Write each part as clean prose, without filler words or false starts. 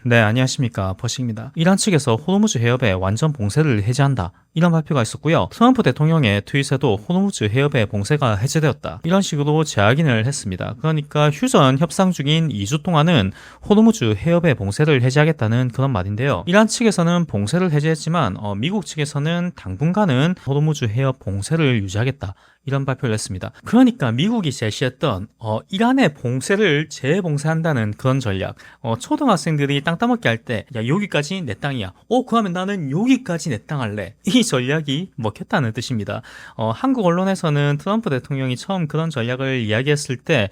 네, 안녕하십니까. 버식입니다. 이란 측에서 호르무즈 해협에 완전 봉쇄를 해제한다. 이런 발표가 있었고요. 트럼프 대통령의 트윗에도 호르무즈 해협의 봉쇄가 해제되었다. 이런 식으로 재확인을 했습니다. 그러니까 휴전 협상 중인 2주 동안은 호르무즈 해협의 봉쇄를 해제하겠다는 그런 말인데요. 이란 측에서는 봉쇄를 해제했지만 미국 측에서는 당분간은 호르무즈 해협 봉쇄를 유지하겠다. 이런 발표를 했습니다. 그러니까 미국이 제시했던 이란의 봉쇄를 재봉쇄한다는 그런 전략. 초등학생들이 땅 따먹기 할 때 야, 여기까지 내 땅이야. 그러면 나는 여기까지 내 땅 할래. 이 전략이 먹혔다는 뜻입니다. 한국 언론에서는 트럼프 대통령이 처음 그런 전략을 이야기했을 때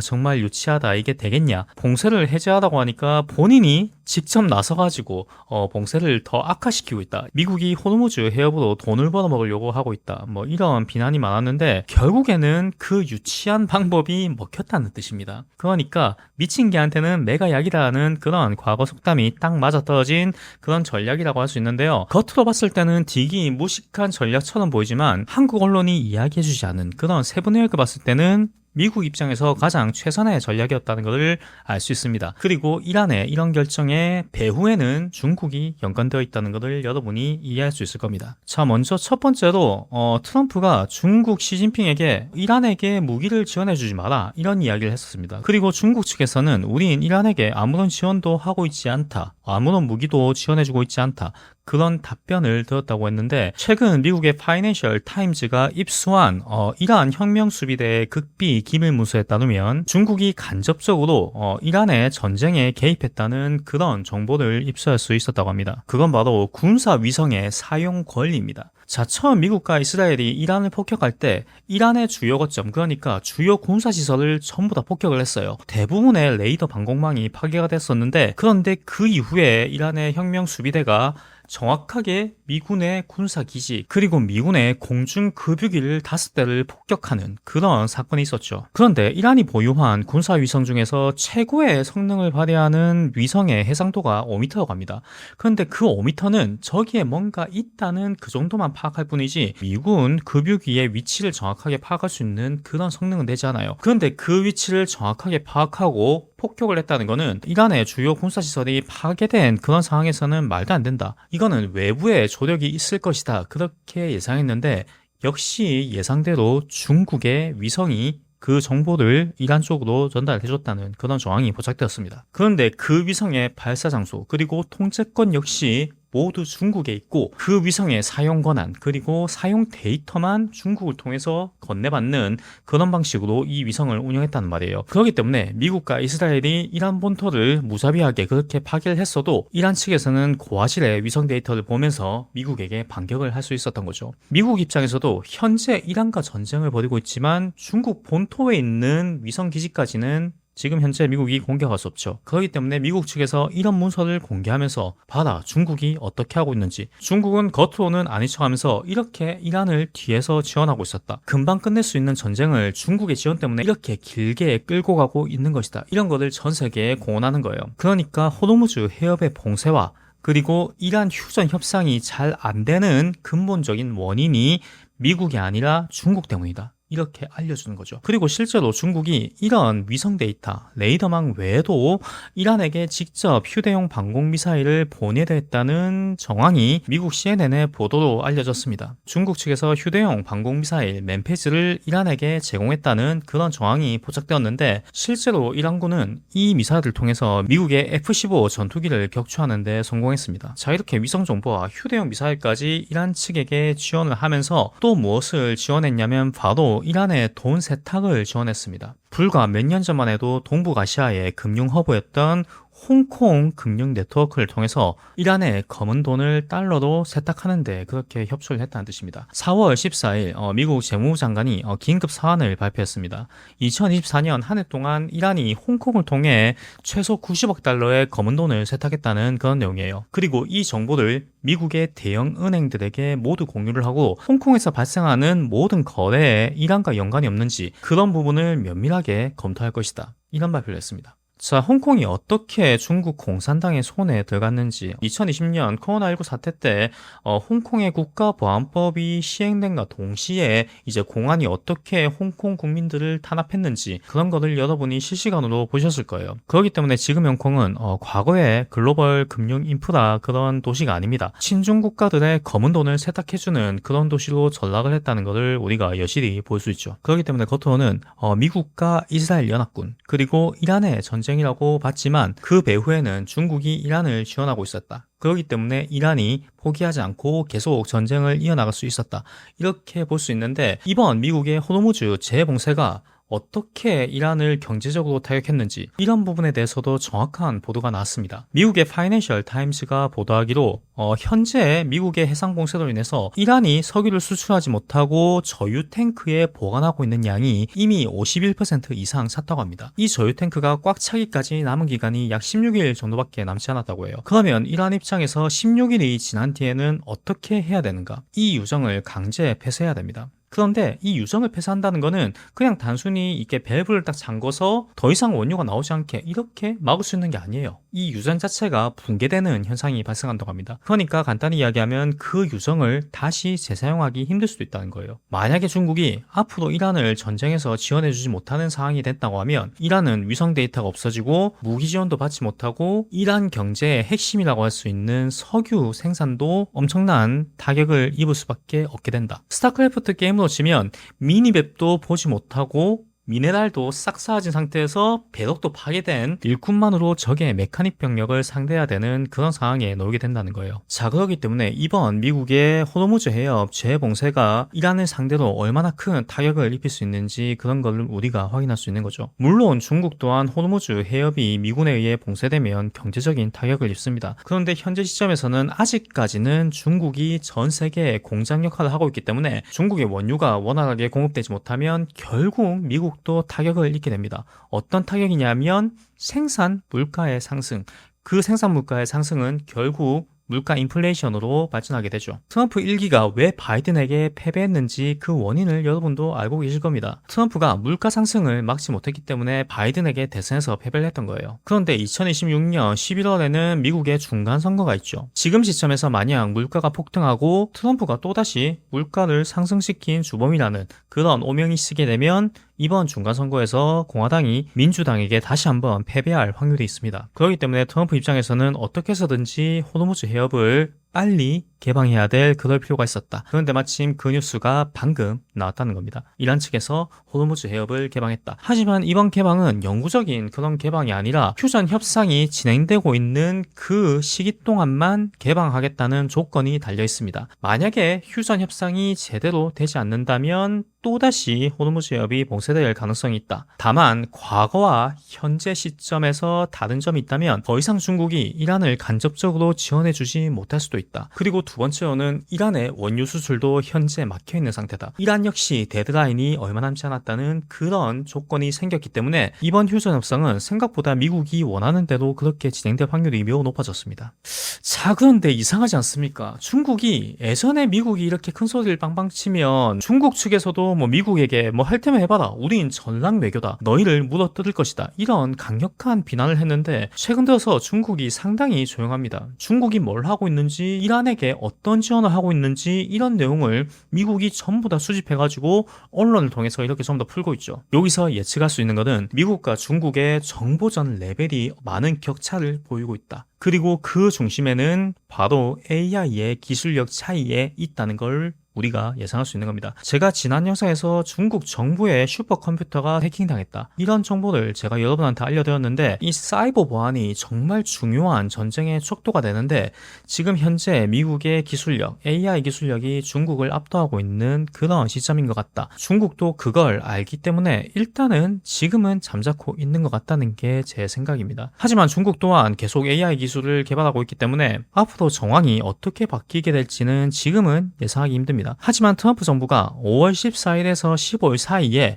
정말 유치하다. 이게 되겠냐. 봉쇄를 해제하라고 하니까 본인이 직접 나서가지고 봉쇄를 더 악화시키고 있다. 미국이 호르무즈 해협으로 돈을 벌어먹으려고 하고 있다. 뭐 이런 비난이 많았는데 결국에는 그 유치한 방법이 먹혔다는 뜻입니다. 그러니까 미친 개한테는 매가 약이라는 그런 과거 속담이 딱 맞아떨어진 그런 전략이라고 할 수 있는데요. 겉으로 봤을 때는 되게 무식한 전략처럼 보이지만 한국 언론이 이야기해주지 않은 그런 세부 내역을 봤을 때는 미국 입장에서 가장 최선의 전략이었다는 것을 알 수 있습니다. 그리고 이란의 이런 결정에 배후에는 중국이 연관되어 있다는 것을 여러분이 이해할 수 있을 겁니다. 자, 먼저 첫 번째로 트럼프가 중국 시진핑에게 이란에게 무기를 지원해주지 마라 이런 이야기를 했었습니다. 그리고 중국 측에서는 우린 이란에게 아무런 지원도 하고 있지 않다. 아무런 무기도 지원해주고 있지 않다. 그런 답변을 들었다고 했는데 최근 미국의 파이낸셜 타임즈가 입수한 이란 혁명수비대의 극비 기밀문서에 따르면 중국이 간접적으로 이란의 전쟁에 개입했다는 그런 정보를 입수할 수 있었다고 합니다. 그건 바로 군사위성의 사용 권리입니다. 자, 처음 미국과 이스라엘이 이란을 폭격할 때 이란의 주요 거점, 그러니까 주요 군사시설을 전부 다 폭격을 했어요. 대부분의 레이더 방공망이 파괴가 됐었는데 그런데 그 이후에 이란의 혁명수비대가 정확하게 미군의 군사기지 그리고 미군의 공중급유기를 5대를 폭격하는 그런 사건이 있었죠. 그런데 이란이 보유한 군사위성 중에서 최고의 성능을 발휘하는 위성의 해상도가 5m라고 합니다. 그런데 그 5m는 저기에 뭔가 있다는 그 정도만 파악할 뿐이지 미군 급유기의 위치를 정확하게 파악할 수 있는 그런 성능은 되지 않아요. 그런데 그 위치를 정확하게 파악하고 폭격을 했다는 것은 이란의 주요 군사시설이 파괴된 그런 상황에서는 말도 안 된다. 이거는 외부에 조력이 있을 것이다. 그렇게 예상했는데 역시 예상대로 중국의 위성이 그 정보를 이란 쪽으로 전달해줬다는 그런 정황이 포착되었습니다. 그런데 그 위성의 발사 장소 그리고 통제권 역시 모두 중국에 있고 그 위성의 사용 권한 그리고 사용 데이터만 중국을 통해서 건네받는 그런 방식으로 이 위성을 운영했다는 말이에요. 그렇기 때문에 미국과 이스라엘이 이란 본토를 무자비하게 그렇게 파괴를 했어도 이란 측에서는 고화질의 위성 데이터를 보면서 미국에게 반격을 할 수 있었던 거죠. 미국 입장에서도 현재 이란과 전쟁을 벌이고 있지만 중국 본토에 있는 위성 기지까지는 지금 현재 미국이 공격할 수 없죠. 그렇기 때문에 미국 측에서 이런 문서를 공개하면서 봐라 중국이 어떻게 하고 있는지 중국은 겉으로는 아닌 척하면서 이렇게 이란을 뒤에서 지원하고 있었다. 금방 끝낼 수 있는 전쟁을 중국의 지원 때문에 이렇게 길게 끌고 가고 있는 것이다. 이런 것을 전 세계에 공언하는 거예요. 그러니까 호르무즈 해협의 봉쇄와 그리고 이란 휴전 협상이 잘 안 되는 근본적인 원인이 미국이 아니라 중국 때문이다. 이렇게 알려주는 거죠. 그리고 실제로 중국이 이런 위성 데이터, 레이더망 외에도 이란에게 직접 휴대용 방공미사일을 보내댔다는 정황이 미국 CNN의 보도로 알려졌습니다. 중국 측에서 휴대용 방공미사일 맨페즈를 이란에게 제공했다는 그런 정황이 포착되었는데 실제로 이란군은 이 미사일을 통해서 미국의 F-15 전투기를 격추하는 데 성공했습니다. 자, 이렇게 위성 정보와 휴대용 미사일까지 이란 측에게 지원을 하면서 또 무엇을 지원했냐면 바로 이란의 돈 세탁을 지원했습니다. 불과 몇 년 전만 해도 동북아시아의 금융 허브였던 홍콩 금융 네트워크를 통해서 이란의 검은 돈을 달러로 세탁하는데 그렇게 협조를 했다는 뜻입니다. 4월 14일 미국 재무부 장관이 긴급 사안을 발표했습니다. 2024년 한 해 동안 이란이 홍콩을 통해 최소 90억 달러의 검은 돈을 세탁했다는 그런 내용이에요. 그리고 이 정보를 미국의 대형 은행들에게 모두 공유를 하고 홍콩에서 발생하는 모든 거래에 이란과 연관이 없는지 그런 부분을 면밀하게 검토할 것이다. 이런 발표를 했습니다. 자, 홍콩이 어떻게 중국 공산당의 손에 들어갔는지 2020년 코로나19 사태 때 홍콩의 국가보안법이 시행된과 동시에 이제 공안이 어떻게 홍콩 국민들을 탄압했는지 그런 거를 여러분이 실시간으로 보셨을 거예요. 그렇기 때문에 지금 홍콩은 과거의 글로벌 금융 인프라 그런 도시가 아닙니다. 친중 국가들의 검은 돈을 세탁해주는 그런 도시로 전락을 했다는 것을 우리가 여실히 볼 수 있죠. 그렇기 때문에 겉으로는 미국과 이스라엘 연합군 그리고 이란의 전쟁이라고 봤지만 그 배후에는 중국이 이란을 지원하고 있었다. 그렇기 때문에 이란이 포기하지 않고 계속 전쟁을 이어나갈 수 있었다. 이렇게 볼 수 있는데 이번 미국의 호르무즈 재봉쇄가 어떻게 이란을 경제적으로 타격했는지 이런 부분에 대해서도 정확한 보도가 나왔습니다. 미국의 파이낸셜 타임스가 보도하기로 현재 미국의 해상 봉쇄로 인해서 이란이 석유를 수출하지 못하고 저유 탱크에 보관하고 있는 양이 이미 51% 이상 찼다고 합니다. 이 저유 탱크가 꽉 차기까지 남은 기간이 약 16일 정도밖에 남지 않았다고 해요. 그러면 이란 입장에서 16일이 지난 뒤에는 어떻게 해야 되는가? 이 유정을 강제 폐쇄해야 됩니다. 그런데 이 유정을 폐쇄한다는 거는 그냥 단순히 이렇게 밸브를 딱 잠궈서 더 이상 원유가 나오지 않게 이렇게 막을 수 있는 게 아니에요. 이 유정 자체가 붕괴되는 현상이 발생한다고 합니다. 그러니까 간단히 이야기하면 그 유정을 다시 재사용하기 힘들 수도 있다는 거예요. 만약에 중국이 앞으로 이란을 전쟁에서 지원해주지 못하는 상황이 됐다고 하면 이란은 위성 데이터가 없어지고 무기 지원도 받지 못하고 이란 경제의 핵심이라고 할 수 있는 석유 생산도 엄청난 타격을 입을 수밖에 없게 된다. 스타크래프트 게임으로 치면 미니맵도 보지 못하고 미네랄도 싹 사라진 상태에서 배럭도 파괴된 일꾼만으로 적의 메카닉 병력을 상대해야 되는 그런 상황에 놓이게 된다는 거예요. 자, 그렇기 때문에 이번 미국의 호르무즈 해협 재봉쇄가 이란을 상대로 얼마나 큰 타격을 입힐 수 있는지 그런 걸 우리가 확인할 수 있는 거죠. 물론 중국 또한 호르무즈 해협이 미군에 의해 봉쇄되면 경제적인 타격을 입습니다. 그런데 현재 시점에서는 아직까지는 중국이 전 세계의 공장 역할을 하고 있기 때문에 중국의 원유가 원활하게 공급되지 못하면 결국 미국 또 타격을 입게 됩니다. 어떤 타격이냐면 생산 물가의 상승. 그 생산 물가의 상승은 결국 물가 인플레이션으로 발전하게 되죠. 트럼프 1기가 왜 바이든에게 패배했는지 그 원인을 여러분도 알고 계실 겁니다. 트럼프가 물가 상승을 막지 못했기 때문에 바이든에게 대선에서 패배를 했던 거예요. 그런데 2026년 11월에는 미국의 중간선거가 있죠. 지금 시점에서 만약 물가가 폭등하고 트럼프가 또다시 물가를 상승시킨 주범이라는 그런 오명이 쓰게 되면 이번 중간선거에서 공화당이 민주당에게 다시 한번 패배할 확률이 있습니다. 그렇기 때문에 트럼프 입장에서는 어떻게 해서든지 호르무즈 해협을 빨리 개방해야 될 그럴 필요가 있었다. 그런데 마침 그 뉴스가 방금 나왔다는 겁니다. 이란 측에서 호르무즈 해협을 개방했다. 하지만 이번 개방은 영구적인 그런 개방이 아니라 휴전 협상이 진행되고 있는 그 시기 동안만 개방하겠다는 조건이 달려 있습니다. 만약에 휴전 협상이 제대로 되지 않는다면 또다시 호르무즈 해협이 봉쇄될 가능성이 있다. 다만 과거와 현재 시점에서 다른 점이 있다면 더 이상 중국이 이란을 간접적으로 지원해주지 못할 수도 있다. 그리고 두 번째로는 이란의 원유 수출도 현재 막혀있는 상태다. 이란 역시 데드라인이 얼마 남지 않았다는 그런 조건이 생겼기 때문에 이번 휴전 협상은 생각보다 미국이 원하는 대로 그렇게 진행될 확률이 매우 높아졌습니다. 자, 그런데 이상하지 않습니까? 중국이 예전에 미국이 이렇게 큰 소리를 빵빵 치면 중국 측에서도 미국에게 할 테면 해봐라. 우린 전략 외교다. 너희를 물어뜯을 것이다. 이런 강력한 비난을 했는데 최근 들어서 중국이 상당히 조용합니다. 중국이 뭘 하고 있는지 이란에게 어떤 지원을 하고 있는지 이런 내용을 미국이 전부 다 수집해가지고 언론을 통해서 이렇게 전부 다 풀고 있죠. 여기서 예측할 수 있는 것은 미국과 중국의 정보전 레벨이 많은 격차를 보이고 있다. 그리고 그 중심에는 바로 AI의 기술력 차이에 있다는 걸 우리가 예상할 수 있는 겁니다. 제가 지난 영상에서 중국 정부의 슈퍼컴퓨터가 해킹당했다. 이런 정보를 제가 여러분한테 알려드렸는데 이 사이버 보안이 정말 중요한 전쟁의 척도가 되는데 지금 현재 미국의 기술력, AI 기술력이 중국을 압도하고 있는 그런 시점인 것 같다. 중국도 그걸 알기 때문에 일단은 지금은 잠자코 있는 것 같다는 게 제 생각입니다. 하지만 중국 또한 계속 AI 기술을 개발하고 있기 때문에 앞으로 정황이 어떻게 바뀌게 될지는 지금은 예상하기 힘듭니다. 하지만 트럼프 정부가 5월 14일에서 15일 사이에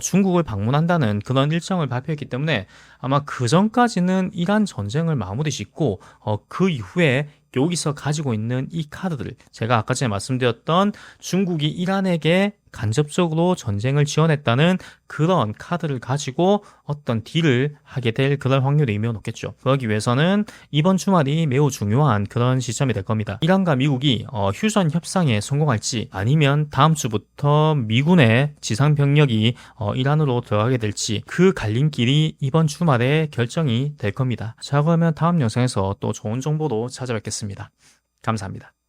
중국을 방문한다는 그런 일정을 발표했기 때문에 아마 그 전까지는 이란 전쟁을 마무리 짓고 그 이후에 여기서 가지고 있는 이 카드들, 제가 아까 전에 말씀드렸던 중국이 이란에게 간접적으로 전쟁을 지원했다는 그런 카드를 가지고 어떤 딜을 하게 될 그런 확률이 매우 높겠죠. 그러기 위해서는 이번 주말이 매우 중요한 그런 시점이 될 겁니다. 이란과 미국이 휴전 협상에 성공할지 아니면 다음 주부터 미군의 지상 병력이 이란으로 들어가게 될지 그 갈림길이 이번 주말에 결정이 될 겁니다. 자, 그러면 다음 영상에서 또 좋은 정보로 찾아뵙겠습니다. 감사합니다.